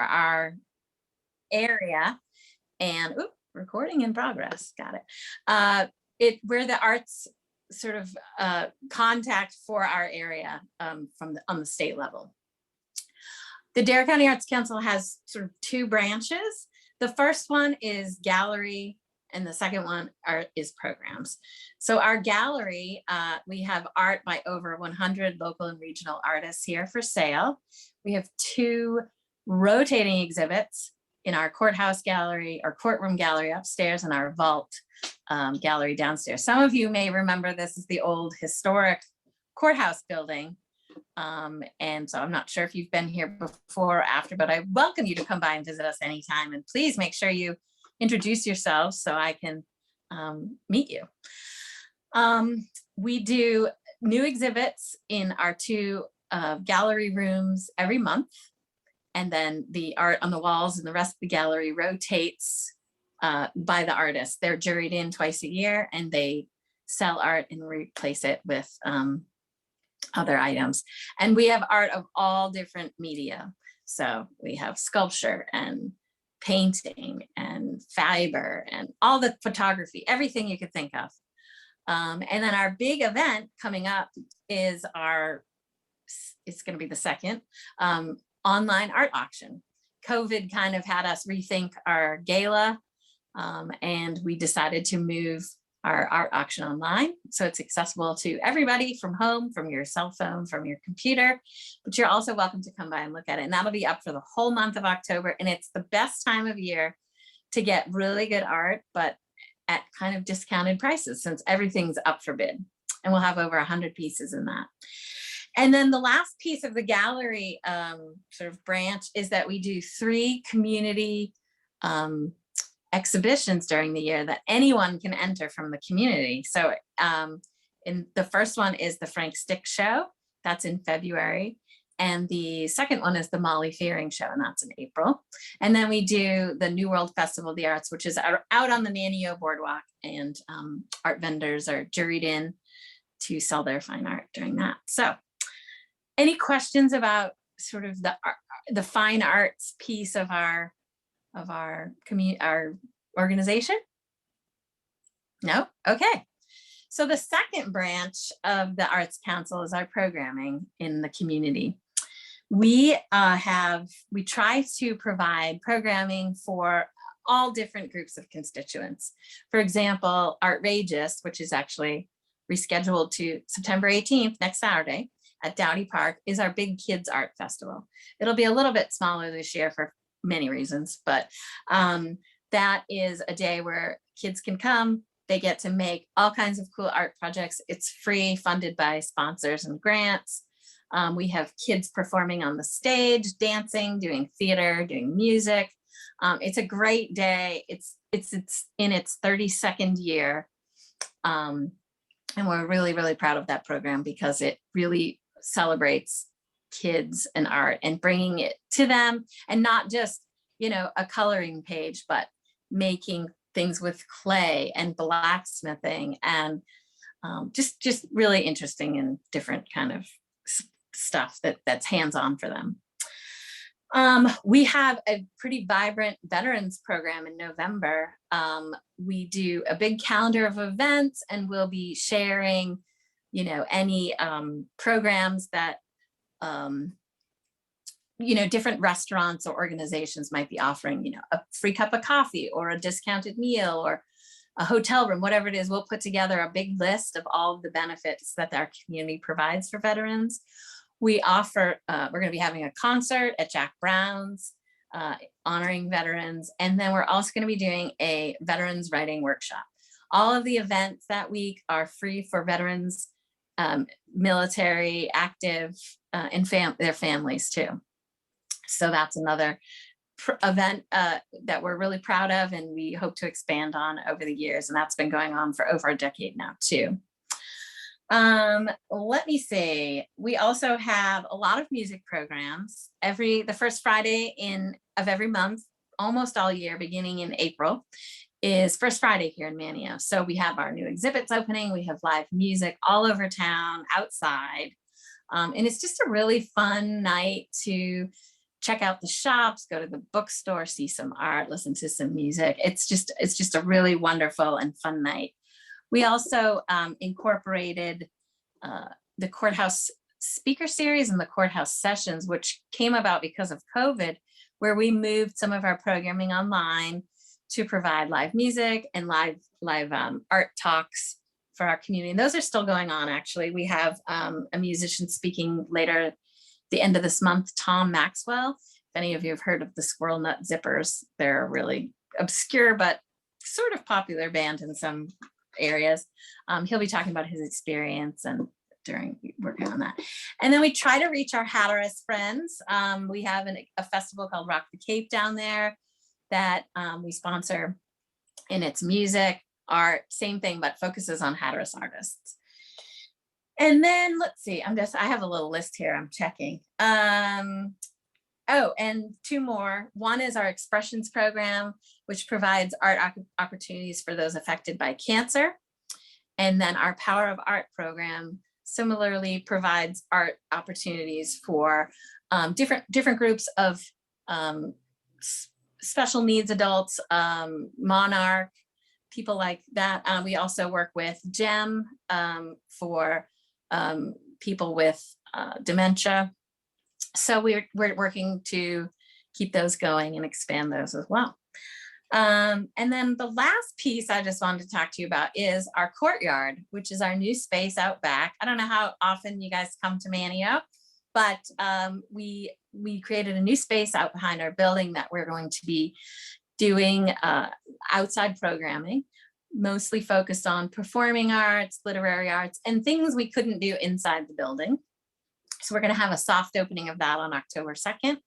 our area. And recording in progress, got it. We're the arts sort of contact for our area on the state level. The Dare County Arts Council has sort of two branches. The first one is gallery, and the second one is programs. So our gallery, we have art by over 100 local and regional artists here for sale. We have 2 rotating exhibits in our courthouse gallery, our courtroom gallery upstairs, and our vault gallery downstairs. Some of you may remember this is the old historic courthouse building. And so I'm not sure if you've been here before or after, but I welcome you to come by and visit us anytime. And please make sure you introduce yourselves so I can meet you. We do new exhibits in our 2 gallery rooms every month. And then the art on the walls and the rest of the gallery rotates by the artists. They're juried in twice a year, and they sell art and replace it with other items. And we have art of all different media. So we have sculpture and painting and fiber and all the photography, everything you could think of. And then our big event coming up is it's going to be the second online art auction. COVID kind of had us rethink our gala, and we decided to move our art auction online. So it's accessible to everybody from home, from your cell phone, from your computer, but you're also welcome to come by and look at it. And that'll be up for the whole month of October. And it's the best time of year to get really good art, but at kind of discounted prices since everything's up for bid. And we'll have over 100 pieces in that. And then the last piece of the gallery sort of branch is that we do 3 community exhibitions during the year that anyone can enter from the community. So in the first one is the Frank Stick Show, that's in February. And the second one is the Molly Fearing Show, and that's in April. And then we do the New World Festival of the Arts, which is out on the Manio Boardwalk, and art vendors are juried in to sell their fine art during that. So any questions about sort of the fine arts piece of our organization? No? Okay. So the second branch of the Arts Council is our programming in the community. We try to provide programming for all different groups of constituents. For example, Artrageous, which is actually rescheduled to September 18th, next Saturday, at Dowdy Park, is our big kids art festival. It'll be a little bit smaller this year for many reasons, but that is a day where kids can come. They get to make all kinds of cool art projects. It's free, funded by sponsors and grants. We have kids performing on the stage, dancing, doing theater, doing music. It's a great day. It's in its 32nd year. And we're really, really proud of that program because it really celebrates kids and art and bringing it to them, and not just, a coloring page, but making things with clay and blacksmithing and just really interesting and different kind of stuff that's hands-on for them. We have a pretty vibrant veterans program in November. We do a big calendar of events, and we'll be sharing, any programs that, different restaurants or organizations might be offering, a free cup of coffee or a discounted meal or a hotel room, whatever it is. We'll put together a big list of all of the benefits that our community provides for veterans. We offer, we're going to be having a concert at Jack Brown's, honoring veterans. And then we're also going to be doing a veterans writing workshop. All of the events that week are free for veterans, military, active, and their families too. So that's another event that we're really proud of, and we hope to expand on over the years. And that's been going on for over a decade now too. Let me see. We also have a lot of music programs the first Friday of every month, almost all year, beginning in April, is First Friday here in Manio. So we have our new exhibits opening. We have live music all over town, outside. And it's just a really fun night to check out the shops, go to the bookstore, see some art, listen to some music. It's just a really wonderful and fun night. We also incorporated the courthouse speaker series and the courthouse sessions, which came about because of COVID, where we moved some of our programming online to provide live music and live art talks for our community. And those are still going on, actually. We have a musician speaking later the end of this month, Tom Maxwell. If any of you have heard of the Squirrel Nut Zippers, they're a really obscure but sort of popular band in some areas. He'll be talking about his experience and during working on that. And then we try to reach our Hatteras friends. We have a festival called Rock the Cape down there that we sponsor, and it's music, art, same thing, but focuses on Hatteras artists. And then let's see, I have a little list here I'm checking. Oh, and two more. One is our Expressions program, which provides art opportunities for those affected by cancer. And then our Power of Art program similarly provides art opportunities for different groups of special needs adults, Monarch, people like that. We also work with GEM for people with dementia. So we're working to keep those going and expand those as well. And then the last piece I just wanted to talk to you about is our courtyard, which is our new space out back. I don't know how often you guys come to Manio, but we created a new space out behind our building that we're going to be doing outside programming, mostly focused on performing arts, literary arts, and things we couldn't do inside the building. So we're going to have a soft opening of that on October 2nd,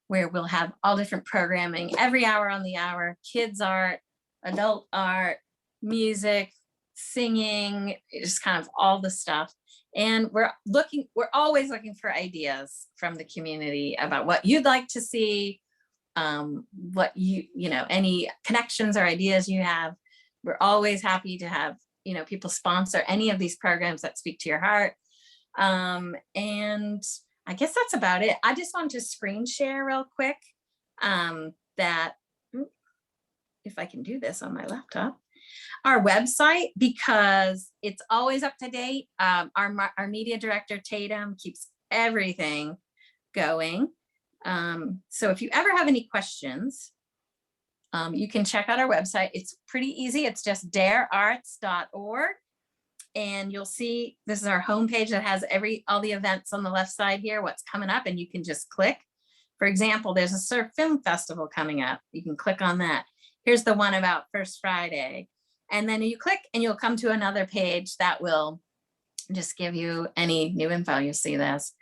where we'll have all different programming every hour on the hour, kids art, adult art, music, singing, just kind of all the stuff. And we're always looking for ideas from the community about what you'd like to see, what any connections or ideas you have. We're always happy to have, people sponsor any of these programs that speak to your heart. And I guess that's about it. I just wanted to screen share real quick that, if I can do this on my laptop, our website, because it's always up to date. Our media director, Tatum, keeps everything going. So if you ever have any questions, you can check out our website. It's pretty easy. It's just darearts.org. And you'll see, this is our homepage that has all the events on the left side here, what's coming up, and you can just click. For example, there's a surf film festival coming up. You can click on that. Here's the one about First Friday. And then you click and you'll come to another page that will just give you any new info. You'll see this.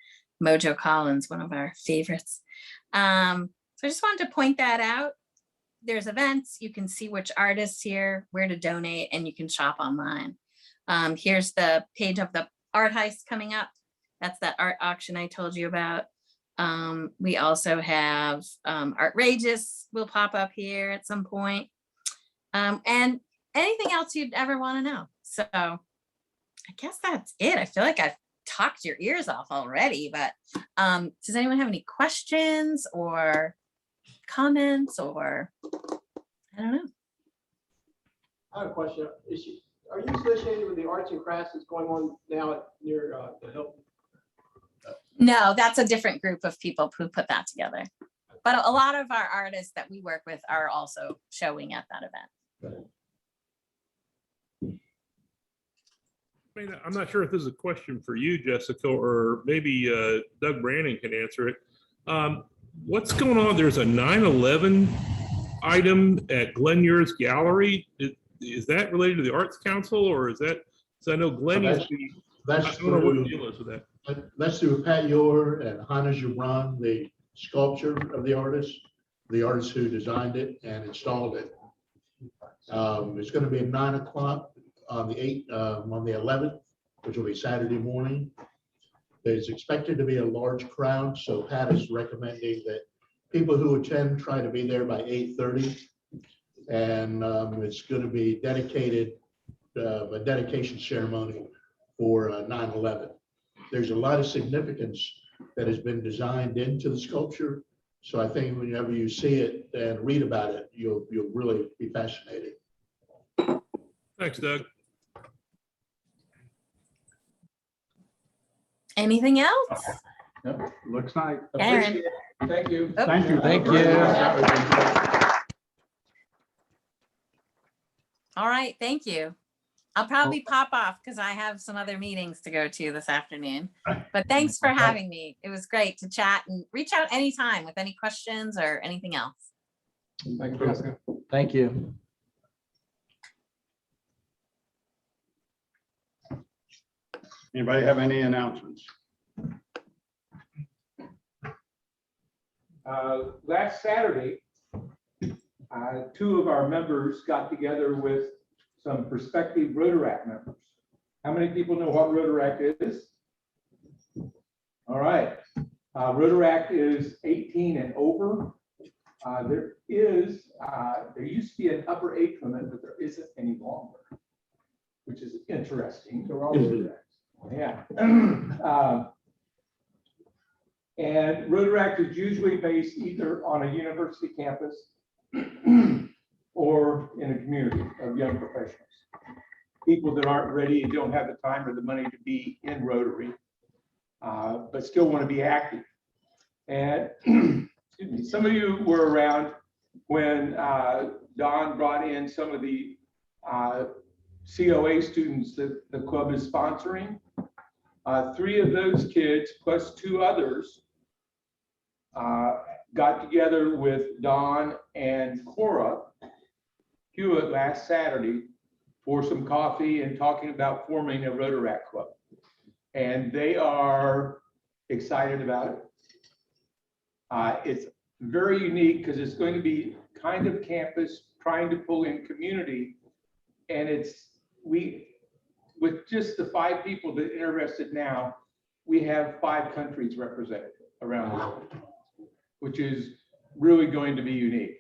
Mojo Collins, one of our favorites. So I just wanted to point that out. There's events. You can see which artists here, where to donate, and you can shop online. Here's the page of the art heist coming up. That's that art auction I told you about. We also have Artrageous will pop up here at some point. And anything else you'd ever want to know. So I guess that's it. I feel like I've talked your ears off already, but does anyone have any questions or comments, or I don't know. I have a question. Are you associated with the arts and crafts that's going on now near the Hilton? No, that's a different group of people who put that together. But a lot of our artists that we work with are also showing at that event. I mean, I'm not sure if this is a question for you, Jessica, or maybe Doug Brannon can answer it. What's going on? There's a 9/11 item at Glenn Muir's gallery. Is that related to the Arts Council, or is that? So I know Glenn used to be. I don't know what the deal is with that. That's through Pat Yor and Hannah Gibran, the sculpture of the artist who designed it and installed it. It's going to be at 9 o'clock on the 11th, which will be Saturday morning. There's expected to be a large crowd, so Pat is recommending that people who attend try to be there by 8:30. And it's going to be dedicated, a dedication ceremony for 9/11. There's a lot of significance that has been designed into the sculpture So I think whenever you see it and read about it, you'll really be fascinated. Thanks, Doug. Anything else? Yep, looks like. Aaron. Thank you. Oh. Thank you. Thank you. All right, thank you. I'll probably pop off because I have some other meetings to go to this afternoon. But thanks for having me. It was great to chat, and reach out anytime with any questions or anything else. Thank you, Jessica. Thank you. Anybody have any announcements? Last Saturday, two of our members got together with some prospective Rotaract members. How many people know what Rotaract is? All right. Rotaract is 18 and over. There used to be an upper age limit, but there isn't any longer, which is interesting. So we're all Rotaracts. Yeah. And Rotaract is usually based either on a university campus or in a community of young professionals. People that aren't ready and don't have the time or the money to be in Rotary, but still want to be active. And excuse me, some of you were around when Don brought in some of the COA students that the club is sponsoring. 3 of those kids plus 2 others got together with Don and Cora Hewitt last Saturday for some coffee and talking about forming a Rotaract club. And they are excited about it. It's very unique because it's going to be kind of campus trying to pull in community. And with just the 5 people that are interested now, we have 5 countries represented around the world, which is really going to be unique.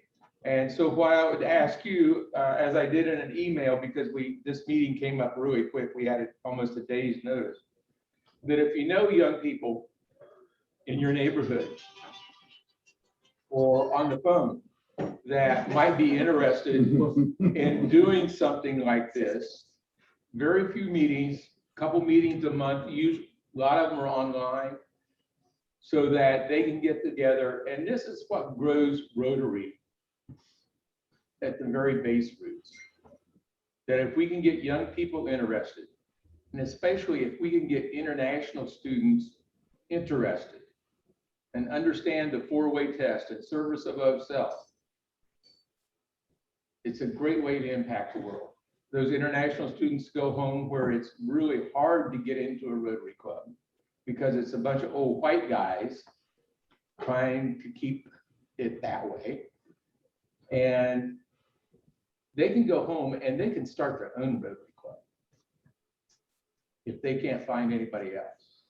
And so what I would ask you, as I did in an email, because this meeting came up really quick, we had it almost a day's notice, that if you know young people in your neighborhood or on the phone that might be interested in doing something like this, very few meetings, couple meetings a month, a lot of them are online, so that they can get together. And this is what grows Rotary at the very base roots. That if we can get young people interested, and especially if we can get international students interested and understand the 4-way test and service above self, it's a great way to impact the world. Those international students go home where it's really hard to get into a Rotary club because it's a bunch of old white guys trying to keep it that way. And they can go home and they can start their own Rotary club if they can't find anybody else.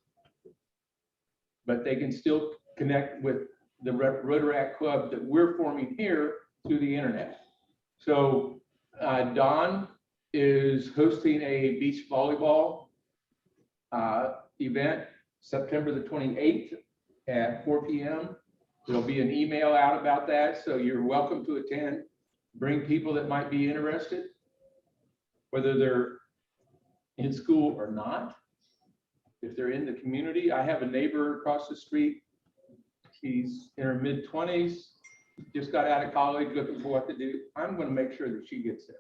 But they can still connect with the Rotaract club that we're forming here through the internet. So Don is hosting a beach volleyball event September the 28th at 4 p.m. There'll be an email out about that, so you're welcome to attend. Bring people that might be interested, whether they're in school or not. If they're in the community, I have a neighbor across the street. She's in her mid-20s, just got out of college, looking for what to do. I'm going to make sure that she gets there,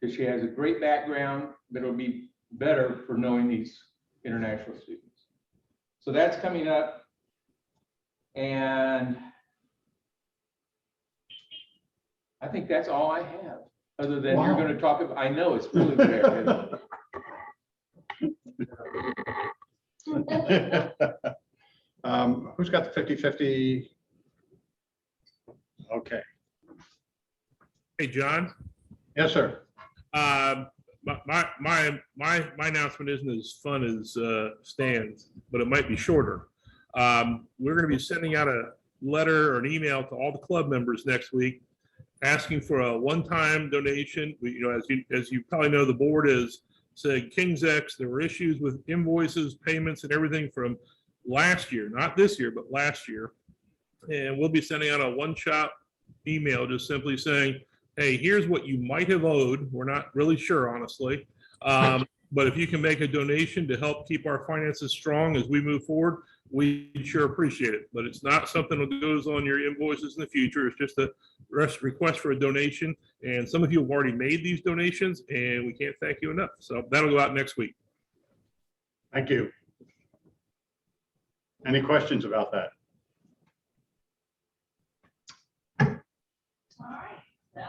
because she has a great background, but it'll be better for knowing these international students. So that's coming up. And I think that's all I have, other than you're going to talk about, I know it's really fair. Who's got the 50-50? Okay. Hey, John. Yes, sir. My announcement isn't as fun as Stan's, but it might be shorter. We're going to be sending out a letter or an email to all the club members next week, asking for a one-time donation. As you probably know, the board is saying King's X. There were issues with invoices, payments, and everything from last year, not this year, but last year. And we'll be sending out a one-shot email, just simply saying, hey, here's what you might have owed. We're not really sure, honestly. But if you can make a donation to help keep our finances strong as we move forward, we sure appreciate it. But it's not something that goes on your invoices in the future. It's just a request for a donation. And some of you have already made these donations, and we can't thank you enough. So that'll go out next week. Thank you. Any questions about that? All right, so.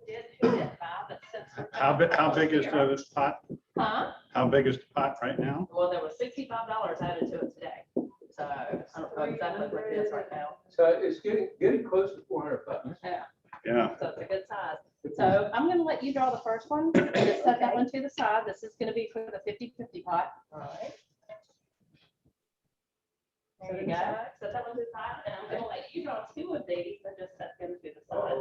Did who did buy, but since we're- How big is the pot? Huh? How big is the pot right now? Well, there was $65 added to it today. So I don't know exactly what it is right now. So it's getting close to 400 bucks. Yeah, Yeah. so it's a good size. So I'm gonna let you draw the first one. Just set that one to the side. This is gonna be for the 50-50 pot. All right. There you go. Set that one to the side, and I'm gonna let you draw two of these, and just set them to the side.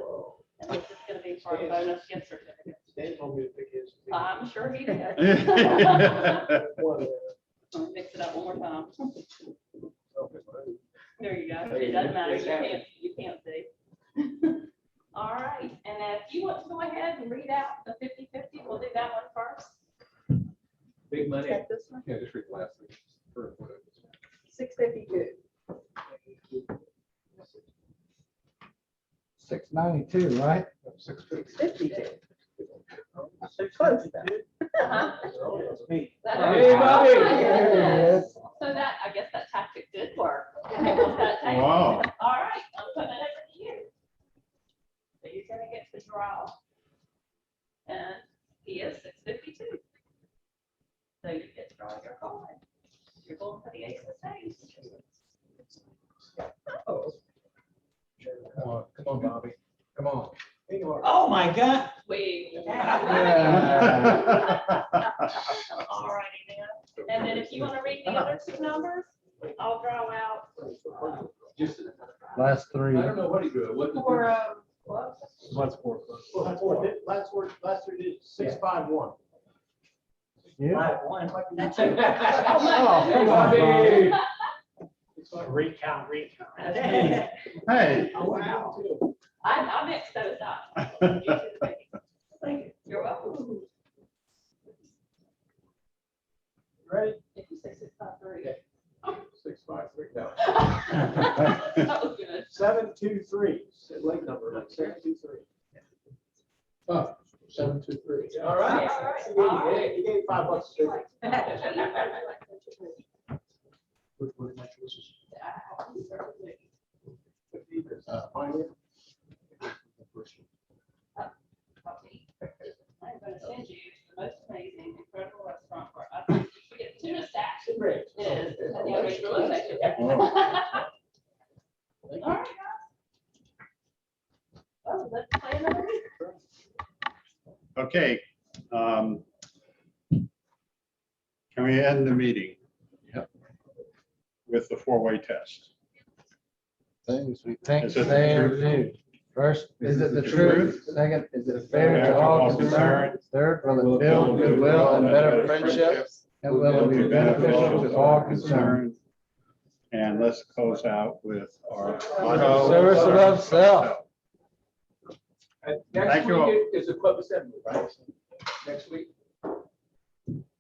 And this is gonna be for a bonus gift certificate. Stan told me to pick his. I'm sure he did. One of Mix it up one more time. them. There you go. It doesn't matter. You can't see. All right. And if you want to go ahead and read out the 50-50, we'll do that one first. Big money. Check this one. Yeah, just read the last thing. 652. 692, right? 652. Close though. That's me. Hey, Bobby. So that, I guess that tactic did work. All Wow. right, I'm putting it over to you. So you're gonna get the draw. And he is 652. So you get to draw your card. You're going for the ace of spades. Come on, Bobby. Come on. Oh, my God. Wait. Yeah. All righty then. And then if you want to read the other two numbers, I'll draw out Just, Last I three. don't know what he do. What the for, what? What's four? Last three digits, 651. Yeah. That's Oh, come on, Bobby. Recount. Hey. Oh, wow. I mixed those up. You're welcome. Ready? If you say 653. 653, no. That was good. 723, late number, 723. Oh, 723. All right. All right. He gave $5 straight. Which one was this? Pioneer? The first one. I'm gonna send you the most amazing, incredible restaurant for us. We get tuna stacks. It is. And the other is really tasty. All right, guys. Oh, let's play another week. Okay. Can we end the meeting? Yep. With the four-way test? Things we think Is it the they truth? do. First, is it the truth? Second, is it fair to all concerned? Third, will it build goodwill and better friendships? And will it be beneficial to all concerned? And let's close out with our. Service above self. Next Thank you all. week is a club assembly, right? Next week.